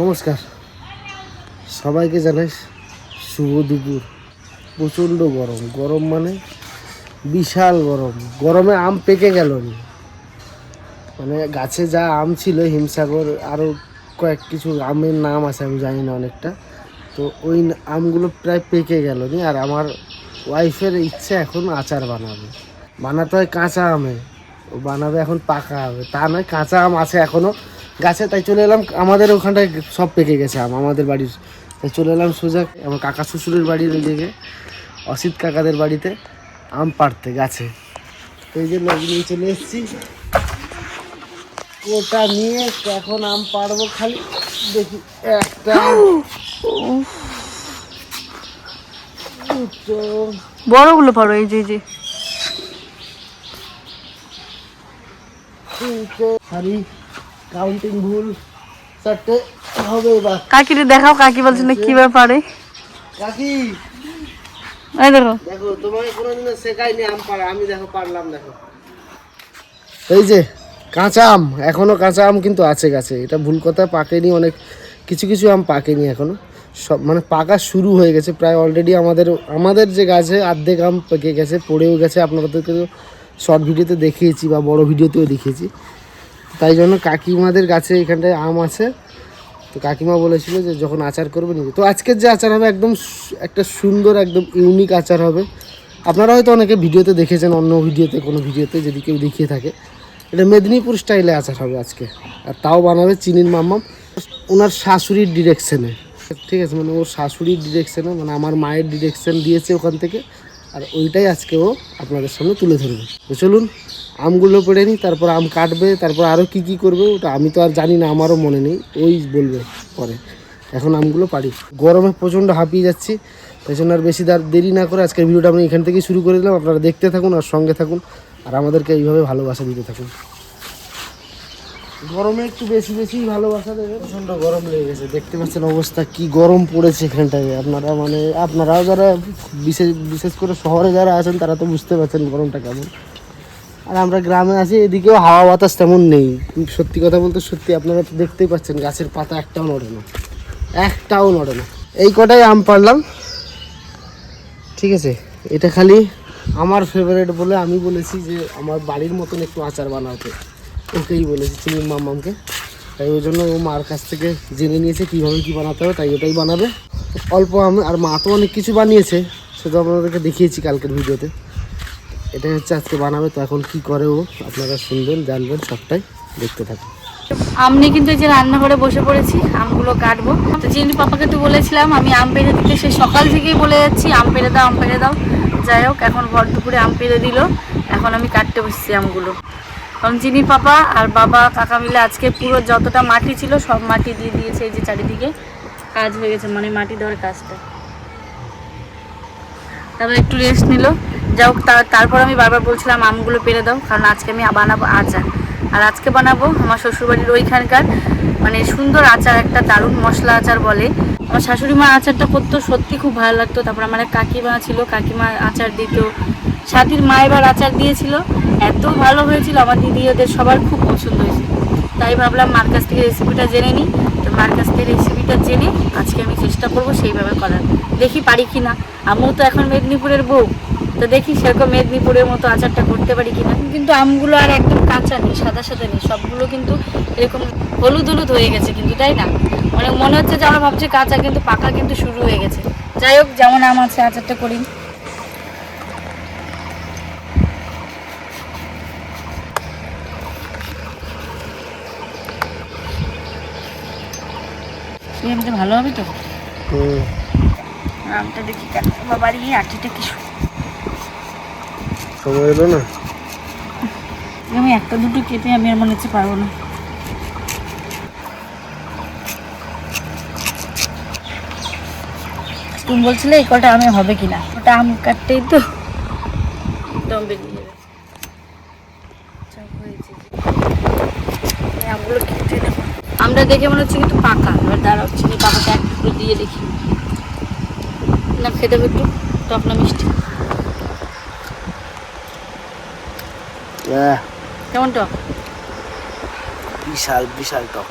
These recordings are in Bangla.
নমস্কার সবাইকে জানাই শুভ দুপুর। প্রচণ্ড গরম, গরম মানে বিশাল গরম। গরমে আম পেকে গেল, মানে গাছে যা আম ছিল হিমসাগর আরও কয়েক কিছু আমের নাম আছে আমি জানি না অনেকটা, তো ওই আমগুলো প্রায় পেকে গেল নি। আর আমার ওয়াইফের ইচ্ছে এখন আচার বানাতে হয় কাঁচা আমে, ও বানাবে এখন পাকা আমে, তা নয় কাঁচা আম আছে এখনও গাছে। তাই চলে এলাম, আমাদের ওখানটায় সব পেকে গেছে আম আমাদের বাড়ির। তাই চলে এলাম সোজা আমার কাকা শ্বশুরের বাড়ির ওই দিকে অসিত কাকাদের বাড়িতে আম পাড়তে গাছে। এই যে লোক নিয়ে চলে এসেছি, ওটা নিয়ে এখন আম পাড়বো। খালি দেখি একটা বড়গুলো পারো, এই যে তিনটে সারি কাউন্টিং ভুল, চারটে হবে। এবার কাকিরে দেখাও, কাকি বলছে না কি ব্যাপারে। কাকি এই দেখো, দেখো তোমাকে কোনোদিনও শেখাইনি আম পাড়া, আমি দেখো পারলাম। দেখো এই যে কাঁচা আম, এখনো কাঁচা আম কিন্তু আছে গাছে, এটা ভুল কথা। পাকেনি, অনেক কিছু কিছু আম পাকেনি এখনো, সব মানে পাকা শুরু হয়ে গেছে প্রায় অলরেডি। আমাদের যে গাছে অর্ধেক আম পেকে গেছে, পড়েও গেছে, আপনাদেরকে শর্ট ভিডিওতে দেখিয়েছি বা বড় ভিডিওতেও দেখিয়েছি। তাই জন্য কাকিমাদের গাছে এখানটায় আম আছে, তো কাকিমা বলেছিল যে যখন আচার করবে নিবে। তো আজকের যে আচার হবে একদম একটা সুন্দর একদম ইউনিক আচার হবে। আপনারা হয়তো অনেকে ভিডিওতে দেখেছেন, অন্য ভিডিওতে কোনো ভিডিওতে যদি কেউ দেখিয়ে থাকে। এটা মেদিনীপুর স্টাইলে আচার হবে আজকে, আর তাও বানাবে চিনির মাম্মাম ওনার শাশুড়ির ডিরেকশনে। ঠিক আছে, মানে ওর শাশুড়ির ডিরেকশনে, মানে আমার মায়ের ডিরেকশন দিয়েছে ওখান থেকে, আর ওইটাই আজকে ও আপনাদের সামনে তুলে ধরবে। তো চলুন আমগুলো পেড়ে নিই, তারপর আম কাটবে, তারপর আরও কী কী করবে ওটা আমি তো আর জানি না, আমারও মনে নেই, ওই বলবে পরে। এখন আমগুলো পারি, গরমে প্রচণ্ড হাঁপিয়ে যাচ্ছি, তাই জন্য আর বেশি দেরি না করে আজকের ভিডিওটা আমি এখান থেকেই শুরু করে দিলাম। আপনারা দেখতে থাকুন আর সঙ্গে থাকুন, আর আমাদেরকে এইভাবে ভালোবাসা দিতে থাকুন। গরমে একটু বেশি বেশি ভালোবাসা দেবে। প্রচণ্ড গরম লেগে গেছে, দেখতে পাচ্ছেন অবস্থা কি গরম পড়েছে এখানটায়। আপনারাও যারা বিশেষ করে শহরে যারা আছেন তারা তো বুঝতে পারছেন গরমটা কেমন। আর আমরা গ্রামে আছি, এদিকেও হাওয়া বাতাস তেমন নেই। সত্যি কথা বলতে সত্যি, আপনারা তো দেখতেই পাচ্ছেন গাছের পাতা একটাও নড়ে না। এই কটাই আম পারলাম, ঠিক আছে। এটা খালি আমার ফেভারিট বলে আমি বলেছি যে আমার বাড়ির মতন একটু আচার বানাতে, ওকেই বলেছি চিনির মাম্মামকে। তাই ওই জন্য ও মার কাছ থেকে জেনে নিয়েছে কীভাবে কী বানাতে হবে, তাই ওটাই বানাবে অল্প আম। আর মা তো অনেক কিছু বানিয়েছে, সেটা আপনাদেরকে দেখিয়েছি কালকের ভিডিওতে। এটাই হচ্ছে আজকে বানাবে। তো এখন কী করে ও আপনারা শুনবেন, জানবেন, সবটাই দেখতে থাকুন। আম নিয়ে কিন্তু এই যে রান্নাঘরে বসে পড়েছি, আমগুলো কাটবো। তো চিনির পাপাকে তো বলেছিলাম আমি আম পেড়ে দিতে, সে সকাল থেকেই বলে যাচ্ছি আম পেড়ে দাও। যাই হোক, এখন ভর দুপুরে আম পেড়ে দিল, এখন আমি কাটতে বসছি আমগুলো। কারণ চিনির পাপা আর বাবা কাকা মিলে আজকে পুরো যতটা মাটি ছিল সব মাটি দিয়ে দিয়েছে। এই যে চারিদিকে কাজ হয়ে গেছে, মানে মাটি দেওয়ার কাজটা। তারপর একটু রেস্ট নিল। যাই হোক, তারপর আমি বারবার বলছিলাম আমগুলো পেড়ে দাও, কারণ আজকে আমি বানাবো আচার। আর আজকে বানাবো আমার শ্বশুরবাড়ির ওইখানকার মানে সুন্দর আচার, একটা দারুণ মশলা আচার বলে। আমার শাশুড়ি মা আচারটা করতো, সত্যি খুব ভালো লাগতো। তারপর আমার কাকিমা ছিল, কাকিমা আচার দিত, সাথীর মা এবার আচার দিয়েছিল, এত ভালো হয়েছিল, আমার দিদি ওদের সবার খুব পছন্দ হয়েছে। তাই ভাবলাম মার কাছ থেকে রেসিপিটা জেনে নিই। তো মার কাছ থেকে রেসিপিটা জেনে আজকে আমি চেষ্টা করবো সেইভাবে করার, দেখি পারি কি না। আমিও তো এখন মেদিনীপুরের বউ, তো দেখি সেরকম মেদিনীপুরের মতো আচারটা করতে পারি কিনা। কিন্তু আমগুলো আর একদম কাঁচা নেই, সাদা নেই, সবগুলো কিন্তু এরকম হলুদ হয়ে গেছে কিন্তু, তাই না? মানে মনে হচ্ছে যে আমরা ভাবছি কাঁচা, কিন্তু পাকা কিন্তু শুরু হয়ে গেছে। যাই হোক, যেমন আম আছে আচারটা করি। আমটা ভালো হবে তো? আমটা দেখি বাবারই আটিটা কিছু সময় এলো না, আমি একটা দুটো কেটে আমি আর মনে হচ্ছে পারবো না। তুমি বলছিলে এই কটা আমে হবে কিনা, ওটা আম কাটতেই তো দম বেরিয়ে যাবে। আমগুলো কেটে নেবো। আমরা দেখে মনে হচ্ছে কিন্তু পাকা, এবার দাঁড়াও চিনি পাকাটা এক টুকরো দিয়ে দেখি না, খেতে একটু টক না মিষ্টি, কেমন টক? বিশাল টক।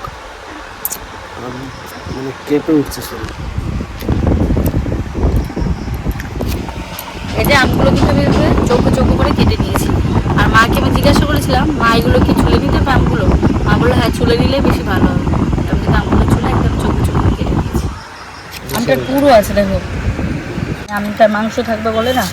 মানে কেঁপে উঠছে শরীর। এই যে আমগুলো কিন্তু আমি চৌকো চৌকো করে কেটে নিয়েছি। আর মাকে আমি জিজ্ঞাসা করেছিলাম, মা এগুলো কি ছুলে নিতে হবে আমগুলো? মা বললো হ্যাঁ ছুলে নিলে বেশি ভালো হবে। আমি কিন্তু আমগুলো ছুলে একদম চৌকো চৌকো করে কেটে নিয়েছি। আমটা পুরো আছে দেখো, আমটার মাংস থাকবে বলে না।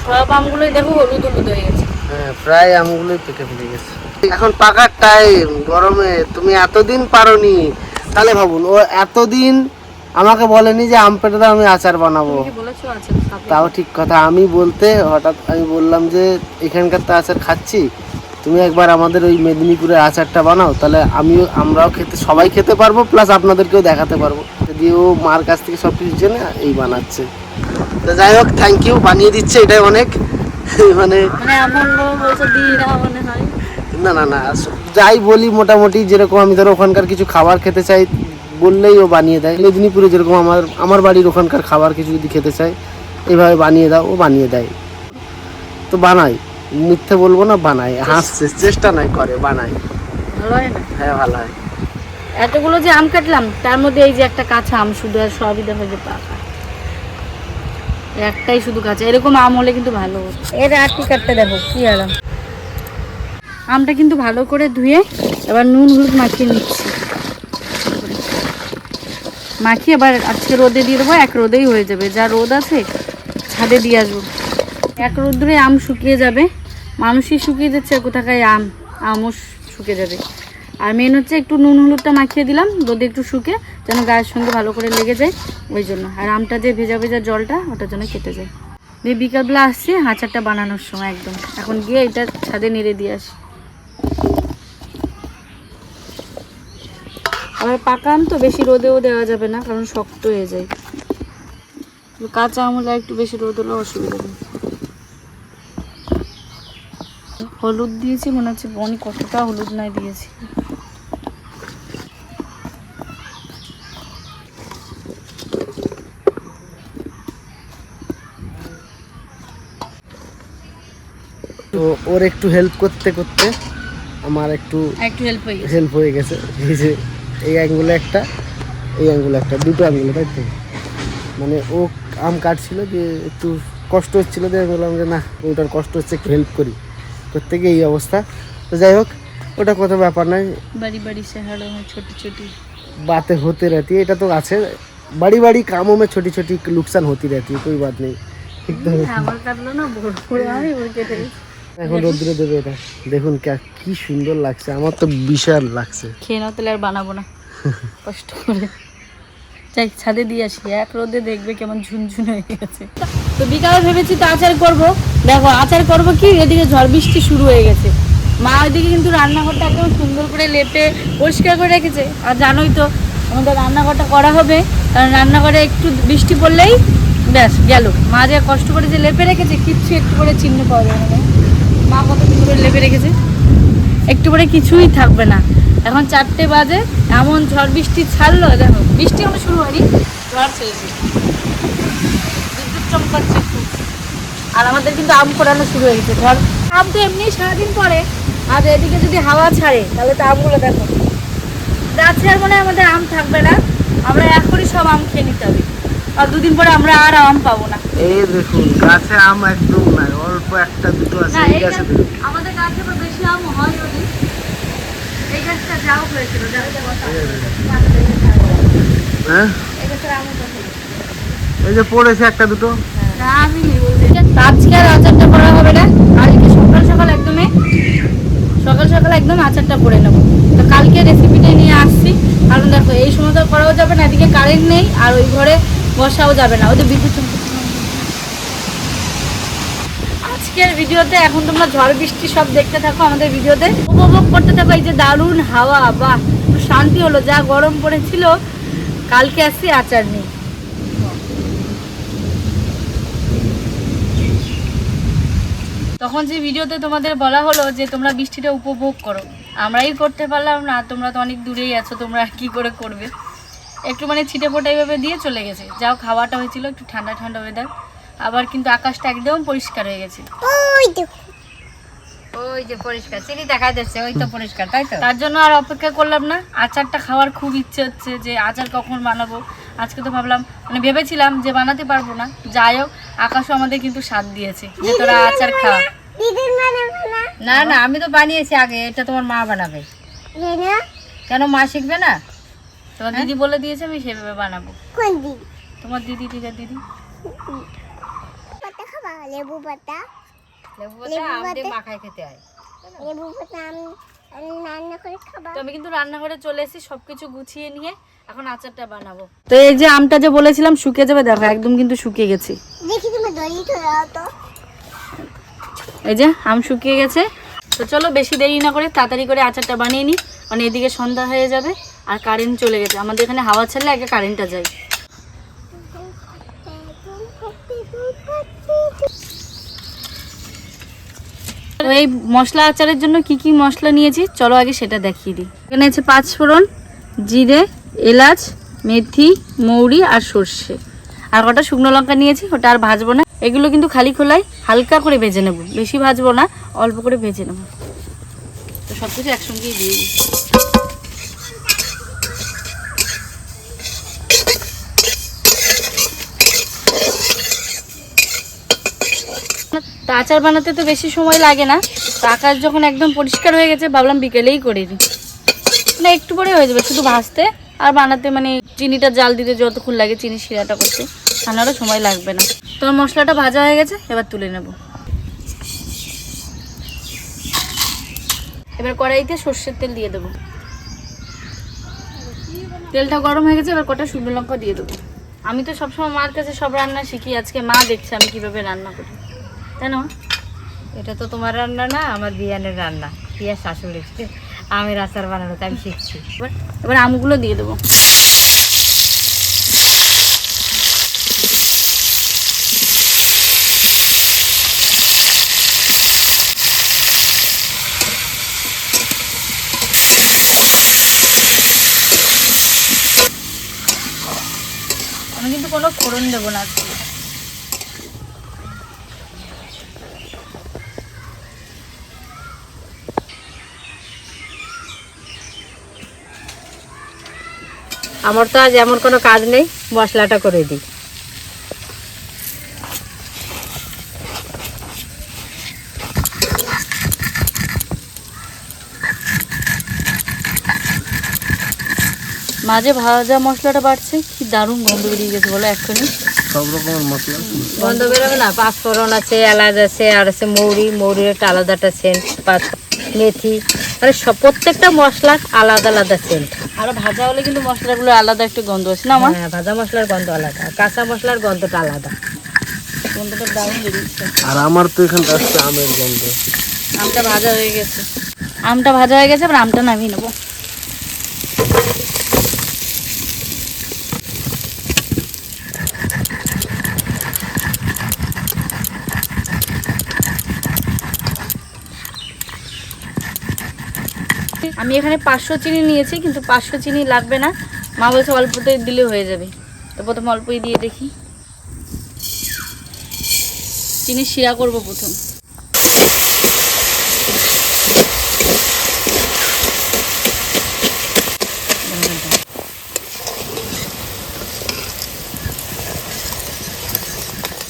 সব আমগুলোই দেখো হলুদ হলুদ হয়ে গেছে। হ্যাঁ, প্রায় আমগুলোই পেকে ফেলে গেছে। এখন পাকার টাইম, গরমে তুমি এতদিন পারোনি, তাহলে ভাবুন ও এতদিন আমাকে বলেনি যে আম পেটে দাও আমি আচার বানাবো। তুমি কি বলেছো আচার খাবে? তাও ঠিক কথা, আমি বলতে হঠাৎ আমি বললাম যে এখানকার তো আচার খাচ্ছি, তুমি একবার আমাদের ওই মেদিনীপুরের আচারটা বানাও, তাহলে আমরাও খেতে, সবাই খেতে পারবো, প্লাস আপনাদেরকেও দেখাতে পারবো। দিয়ে ও মার কাছ থেকে সব কিছু জেনে এই বানাচ্ছে। তো যাই হোক, থ্যাংক ইউ, বানিয়ে দিচ্ছে, এটাই অনেক। মানে এমন বলছো দিই না মনে হয়। না না না, যাই বলি মোটামুটি, যেরকম আমি ধরো ওখানকার কিছু খাবার খেতে চাই বললেই ও বানিয়ে দেয়। মেদিনীপুরে যেরকম আমার বাড়ির ওখানকার খাবার কিছু যদি খেতে চাই, এইভাবে বানিয়ে দাও, ও বানিয়ে দেয়। তো বানাই, মিথ্যে বলবো না, বানাই, হাসছে, চেষ্টা নাই করে, বানাই। ভালো হয় না? হ্যাঁ, ভালো হয়। এতগুলো যে আম কাটলাম, তার মধ্যে এই যে একটা কাঁচা আম শুধু, আর সবই দেখা যে পাকা। একটাই শুধু কাঁচা। এরকম আম হলে কিন্তু ভালো হতো। এর আটটি কাটতে দেখো কি আরাম। আমটা কিন্তু ভালো করে ধুয়ে এবার নুন হলুদ মাখিয়ে নিচ্ছি। মাখিয়ে এবার আজকে রোদে দিয়ে দেবো, এক রোদেই হয়ে যাবে। যা রোদ আছে ছাদে দিয়ে আসবো। এক রোদ্রে আম শুকিয়ে যাবে, মানুষই শুকিয়ে যাচ্ছে, কোথাকায় আমও শুকিয়ে যাবে। আর মেন হচ্ছে একটু নুন হলুদটা মাখিয়ে দিলাম রোদে একটু শুকে, যেন গায়ের সঙ্গে ভালো করে লেগে যায়, ওই জন্য। আর আমটা যে ভেজা ভেজা জলটা, ওটার জন্য কেটে যায়। দিয়ে বিকালবেলা আসছে আচারটা বানানোর সময় একদম, এখন গিয়ে এটা ছাদে নেড়ে দিয়ে আসি। আবার পাকা আম তো বেশি রোদেও দেওয়া যাবে না, কারণ শক্ত হয়ে যায়। কাঁচা আম হলে একটু বেশি রোদ হলেও অসুবিধা নেই। হলুদ দিয়েছি মনে হচ্ছে, বনি কতটা হলুদ নাই দিয়েছি। তো ওর একটু হেল্প করতে করতে আমার একটু হেল্প হয়ে গেছে। এই যে এই অ্যাঙ্গুলে একটা, এই অ্যাঙ্গুলে একটা, দুটো অ্যাঙ্গুলে, তাই তো। মানে ও আম কাটছিল, যে একটু কষ্ট হচ্ছিলো, দিয়ে বললাম যে না, ওটার কষ্ট হচ্ছে, একটু হেল্প করি, করতে গিয়ে এই অবস্থা। তো যাই হোক, ওটা কোনো ব্যাপার নয়, বাড়ি বাড়ি से हड़ों में छोटी छोटी बातें होते रहती है, এটা তো আছে, बड़ी बड़ी कामों में छोटी छोटी नुकसान होती रहती है, कोई बात नहीं। আমার কাটলো না, বড় বড় আমি ওই কেটে এখন রোদ্রে দেবে এটা, দেখুন কি সুন্দর লাগছে, আমার তো বিশাল লাগছে। খেয়ে নাও তাহলে, আর বানাবো না কষ্ট করে। যাই ছাদে দিয়ে আসি, এক রোদে দেখবে কেমন ঝুনঝুন হয়ে গেছে। তো বিকালে ভেবেছি তো আচার করব। দেখো আচার করব কি, এদিকে ঝড় বৃষ্টি শুরু হয়ে গেছে। মা ওইদিকে কিন্তু রান্নাঘরটা একদম সুন্দর করে লেপে পরিষ্কার করে রেখেছে। আর জানোই তো আমাদের রান্নাঘরটা করা হবে, কারণ রান্নাঘরে একটু বৃষ্টি পড়লেই ব্যাস গেল। মা যে কষ্ট করে যে লেপে রেখেছে, কিচ্ছু একটু করে চিহ্ন পাওয়া যাবে না। মা কত সুন্দর করে লেপে রেখেছে, একটু করে কিছুই থাকবে না। এখন 4টে বাজে, এমন ঝড় বৃষ্টি ছাড়লো, দেখো বৃষ্টি এখনো শুরু হয়নি, ঝড় ছেড়েছে, বিদ্যুৎ চমকাচ্ছে খুব। আর আমাদের কিন্তু আম কোড়ানো শুরু হয়ে গেছে। ঝড় আম তো এমনি সারাদিন পরে, আর এদিকে যদি হাওয়া ছাড়ে তাহলে তো আমগুলো দেখো গাছে, আর মনে হয় আমাদের আম থাকবে না। আমরা এখনই সব আম খেয়ে নিতে হবে, আর দুদিন পরে আমরা আর আম পাবো না। এই দেখুন গাছে আম একদম নাই, অল্প একটা দুটো আছে। না, এই গাছে আমাদের গাছে তো বেশি আম হয় ওই, এই গাছটা যাও হয়েছিল, হ্যাঁ, এই গাছের আম তো এই যে পড়েছে একটা দুটো। আজকে আর আচারটা করা হবে না, আজকে সকাল সকাল একদম আচারটা করে নেবো। তো কালকে রেসিপিটা নিয়ে আসছি, কারণ দেখো এই সময় তো করাও যাবে না, এদিকে কারেন্ট নেই, আর ওই ঘরে বসাও যাবে না, ওদের বিদ্যুৎ চমকাচ্ছে। আজকের ভিডিওতে এখন তোমরা ঝড় বৃষ্টি সব দেখতে থাকো, আমাদের ভিডিওতে উপভোগ করতে থাকো। এই যে দারুণ হাওয়া, বাহ শান্তি হলো, যা গরম পড়েছিল। কালকে আসছি আচার নিয়ে। তখন যে ভিডিওতে তোমাদের বলা হলো যে তোমরা বৃষ্টিটা উপভোগ করো, আমরাই করতে পারলাম না, তোমরা তো অনেক দূরেই আছো, তোমরা আর কি করে করবে। একটু মানে ছিটে ফোটা এইভাবে দিয়ে চলে গেছে। যাও খাওয়াটা হয়েছিল একটু ঠান্ডা ঠান্ডা ওয়েদার। আবার কিন্তু আকাশটা একদম পরিষ্কার হয়ে গেছে। ওই দেখো, ওই যে পরিষ্কার চিনি দেখা যাচ্ছে, ওই তো পরিষ্কার, তাই তো? তার জন্য আর অপেক্ষা করলাম না, আচারটা খাওয়ার খুব ইচ্ছে হচ্ছে যে আচার কখন বানাবো। আজকে তো ভাবলাম, মানে ভেবেছিলাম যে বানাতে পারবো না, যাই হোক আকাশও আমাদের কিন্তু সাথ দিয়েছে যে তোরা আচার খা। না না, আমি তো বানিয়েছি আগে, এটা তোমার মা বানাবে। কেন মা শিখবে না? তোমার দিদি বলে দিয়েছে আমি সেভাবে বানাবো। কোন দিদি? তোমার দিদি, টিকার দিদি। পাতা খাবা? লেবু পাতা? লেবু পাতা আম দিয়ে মাখায় খেতে হয়। লেবু পাতা আমি রান্না করে খাবা? তো আমি কিন্তু রান্নাঘরে চলে এসেছি সবকিছু গুছিয়ে নিয়ে, এখন আচারটা বানাবো। তো এই যে আমটা যে বলেছিলাম শুকিয়ে যাবে, দেখো একদম কিন্তু শুকিয়ে গেছে। দেখি তুমি দড়ি ধরাও তো। এই যে আম শুকিয়ে গেছে। তো চলো বেশি দেরি না করে তাড়াতাড়ি করে আচারটা বানিয়ে নিই, মানে এদিকে সন্ধ্যা হয়ে যাবে আর কারেন্ট চলে গেছে। আমাদের এখানে হাওয়া ছাড়লে আগে কারেন্টটা যায়। তো এই মশলা আচারের জন্য কি কি মশলা নিয়েছি চলো আগে সেটা দেখিয়ে দিই। এখানে আছে 5 ফোড়ন, জিরে, এলাচ, মেথি, মৌরি আর সর্ষে, আর কটা শুকনো লঙ্কা নিয়েছি, ওটা আর ভাজবো না। এগুলো কিন্তু খালি খোলায় হালকা করে ভেজে নেব, বেশি ভাজবো না, অল্প করে ভেজে নেব। তো সব কিছু একসঙ্গেই দিয়ে দিই। তা আচার বানাতে তো বেশি সময় লাগে না। তো আকাশ যখন একদম পরিষ্কার হয়ে গেছে ভাবলাম বিকেলেই করে দিই, না একটু পরে হয়ে যাবে, শুধু ভাজতে আর বানাতে মানে চিনিটা জাল দিতে যতক্ষণ লাগে চিনি শিরাটা করতে, রান্নারও সময় লাগবে না। তোমার মশলাটা ভাজা হয়ে গেছে, এবার তুলে নেব। এবার কড়াইতে সর্ষের তেল দিয়ে দেবো। তেলটা গরম হয়ে গেছে, এবার কটা শুকনো লঙ্কা দিয়ে দেবো। আমি তো সবসময় মার কাছে সব রান্না শিখি, আজকে মা দেখছে আমি কিভাবে রান্না করি, তাই না? এটা তো তোমার রান্না না, আমার বিয়ানের রান্না, বিয়ার শাশুড়ির। আমের আচার বানানো তো আমি শিখছি। এবার আমগুলো দিয়ে দেবো। আমি কিন্তু কোনো ফোড়ন দেবো না আজকে। আমার তো আজ এমন কোনো কাজ নেই, মশলাটা করে দিই। মাঝে ভাজা মশলাটা বাড়ছে, কি দারুণ গন্ধ বেরিয়ে গেছে বলো এক্ষুনি। সব রকমের মশলা গন্ধ বেরোবে না? 5 ফোড়ন আছে, এলাচ আছে, আর আছে মৌরি, মৌরির একটা আলাদা একটা সেন্ট, মেথি, মানে সব প্রত্যেকটা মশলার আলাদা আলাদা সেন্ট। আরো ভাজা হলে কিন্তু মশলাগুলো আলাদা একটা গন্ধ আছে না আমার? হ্যাঁ, ভাজা মশলার গন্ধ আলাদা, আর কাঁচা মশলার গন্ধটা আলাদা। গন্ধটা দারুণ বেরিয়েছে। আর আমার তো এখানটা আসছে আমের গন্ধ। আমটা ভাজা হয়ে গেছে, আমটা ভাজা হয়ে গেছে, এবার আমটা নামিয়ে নেবো। আমি এখানে 500 চিনি নিয়েছি, কিন্তু 500 চিনি লাগবে না, মা বলছে অল্পতে দিলে হয়ে যাবে। তো প্রথমে অল্পই দিয়ে দেখি। চিনি শিরা করব প্রথম।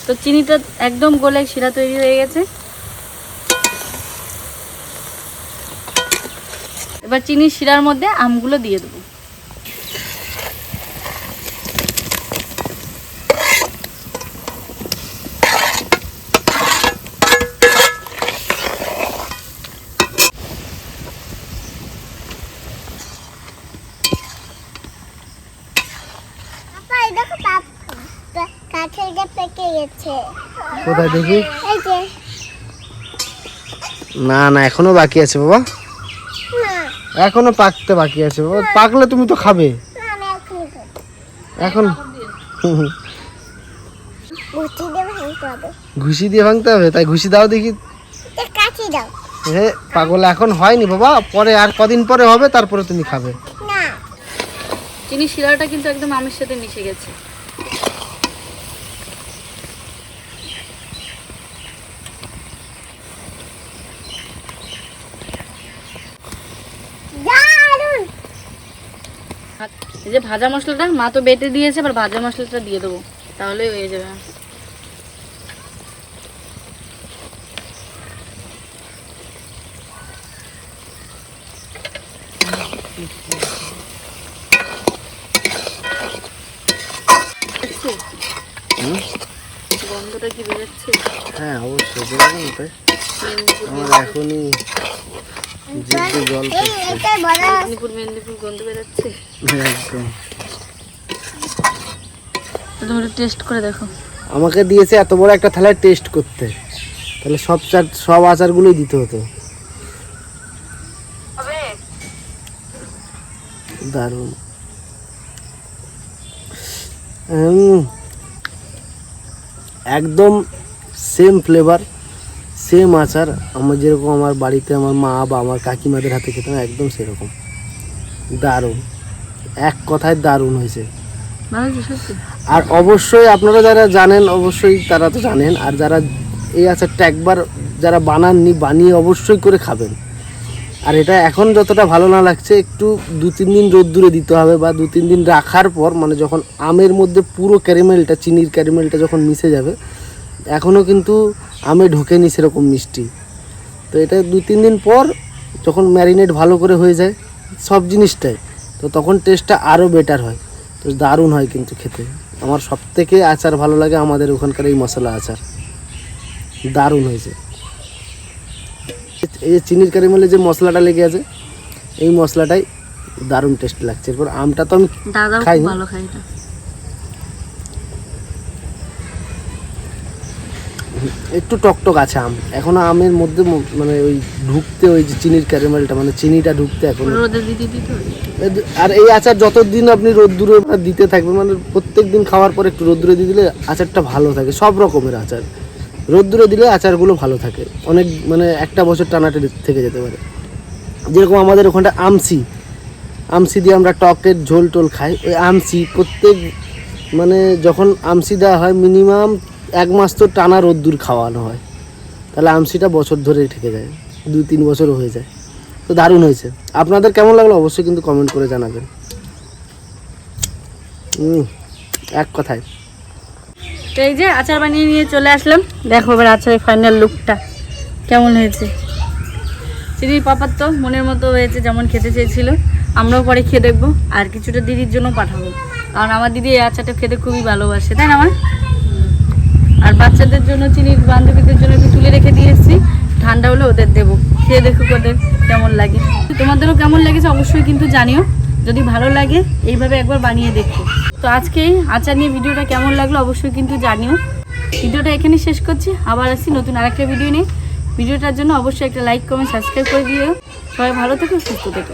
তো চিনিটা একদম গলে শিরা তৈরি হয়ে গেছে। এবার চিনির শিরার মধ্যে আমগুলো দিয়ে দেবো। কোথায় দেখি? এই যে না না, এখনো বাকি আছে বাবা, এখনো পাকতে বাকি আছে বাবা। পাকলে তুমি তো খাবে। এখন ঘুষি দিয়ে ভাঙতে হবে, তাই ঘুষি দাও দেখি। হে পাগল, এখন হয়নি বাবা, পরে আর কদিন পরে হবে, তারপরে তুমি খাবে। চিনি শিরাটা কিন্তু একদম আমের সাথে মিশে গেছে। এই যে ভাজা মশলাটা মা তো বেটে দিয়েছে, এবার ভাজা মশলাটা দিয়ে দেবো, তাহলে হয়ে যাবে। গন্ধটা কি বেরোচ্ছে? হ্যাঁ অবশ্যই বেরোবেন তাই। আমার এখনই জিভে জল পড়ছে। মেদিনীপুর গন্ধ বেরোচ্ছে। একদম। তোমরা টেস্ট করে দেখো। আমাকে দিয়েছে এত বড় একটা থালায় টেস্ট করতে, তাহলে সব আচারগুলোই দিতে হতো। দারুণ। একদম সেম ফ্লেভার, সেম আচার আমার যেরকম আমার বাড়িতে আমার মা বা আমার কাকিমাদের হাতে খেতাম, একদম সেরকম। দারুণ, এক কথায় দারুণ হয়েছে। আর অবশ্যই আপনারা যারা জানেন অবশ্যই তারা তো জানেন, আর যারা এই আচারটা একবার যারা বানাননি, বানিয়ে অবশ্যই করে খাবেন। আর এটা এখন যতটা ভালো না লাগছে, একটু 2-3 দিন রোদ্দুরে দিতে হবে, বা 2-3 দিন রাখার পর, মানে যখন আমের মধ্যে পুরো ক্যারামেলটা, চিনির ক্যারামেলটা যখন মিশে যাবে, এখনও কিন্তু আমে ঢোকেনি সেরকম মিষ্টি, তো এটা 2-3 দিন পর যখন ম্যারিনেট ভালো করে হয়ে যায় সব জিনিসটাই, তো তখন টেস্টটা আরও বেটার হয়। তো দারুণ হয় কিন্তু খেতে। আমার সবথেকে আচার ভালো লাগে আমাদের ওখানকার এই মশলা আচার, দারুণ হয়েছে। এই যে চিনির ক্যারামেলে যে মশলাটা লেগে আছে, এই মশলাটাই দারুণ টেস্ট লাগছে। এরপর আমটা তো আমি খাইনি, ভালো খাই এটা। একটু টকটক আছে আম, এখনো আমের মধ্যে মানে ওই ঢুকতে, ওই যে চিনির ক্যারামেলটা মানে চিনিটা ঢুকতে এখন। আর এই আচার যতদিন আপনি রোদ্দুরে দিতে থাকবেন, মানে প্রত্যেক দিন খাওয়ার পর একটু রোদ্দুরে দিয়ে দিলে আচারটা ভালো থাকে। সব রকমের আচার রোদ্দুরে দিলে আচারগুলো ভালো থাকে, অনেক মানে একটা বছর টানাটে থেকে যেতে পারে। যেরকম আমাদের ওখানটা আমসি দিয়ে আমরা টকের ঝোল টোল খাই, ওই আমসি প্রত্যেক মানে যখন আমসি দেওয়া হয় মিনিমাম 1 মাস তো টানা রোদ্দুর খাওয়ানো হয়, তাহলে আমসিটা বছর ধরে থেকে যায়, 2-3 বছরও হয়ে যায়। তো দারুণ হয়েছে। আপনাদের কেমন লাগলো অবশ্যই কিন্তু কমেন্ট করে জানাবেন। এক কথায় তো এই যে আচার বানিয়ে নিয়ে চলে আসলাম, দেখো এবার আচারের ফাইনাল লুকটা কেমন হয়েছে। চিনির পাপার তো মনের মতো হয়েছে, যেমন খেতে চেয়েছিল। আমরাও পরে খেয়ে দেখবো, আর কিছুটা দিদির জন্য পাঠাবো, কারণ আমার দিদি এই আচারটা খেতে খুবই ভালোবাসে, তাই না আমার। আর বাচ্চাদের জন্য, চিনির বান্ধবীদের জন্য একটু তুলে রেখে দিয়ে এসেছি, ঠান্ডা হলে ওদের দেবো, খেয়ে দেখুক ওদের কেমন লাগে। তোমাদেরও কেমন লেগেছে অবশ্যই কিন্তু জানিও, যদি ভালো লাগে এইভাবে একবার বানিয়ে দেখো। তো আজকেই আচার নিয়ে ভিডিওটা কেমন লাগলো অবশ্যই কিন্তু জানিও। ভিডিওটা এখানে শেষ করছি, আবার আসছি নতুন আরেকটা ভিডিও নিয়ে। ভিডিওটার জন্য অবশ্যই একটা লাইক, কমেন্ট, সাবস্ক্রাইব করে দিও। সবাই ভালো থেকো, সুস্থ থেকো।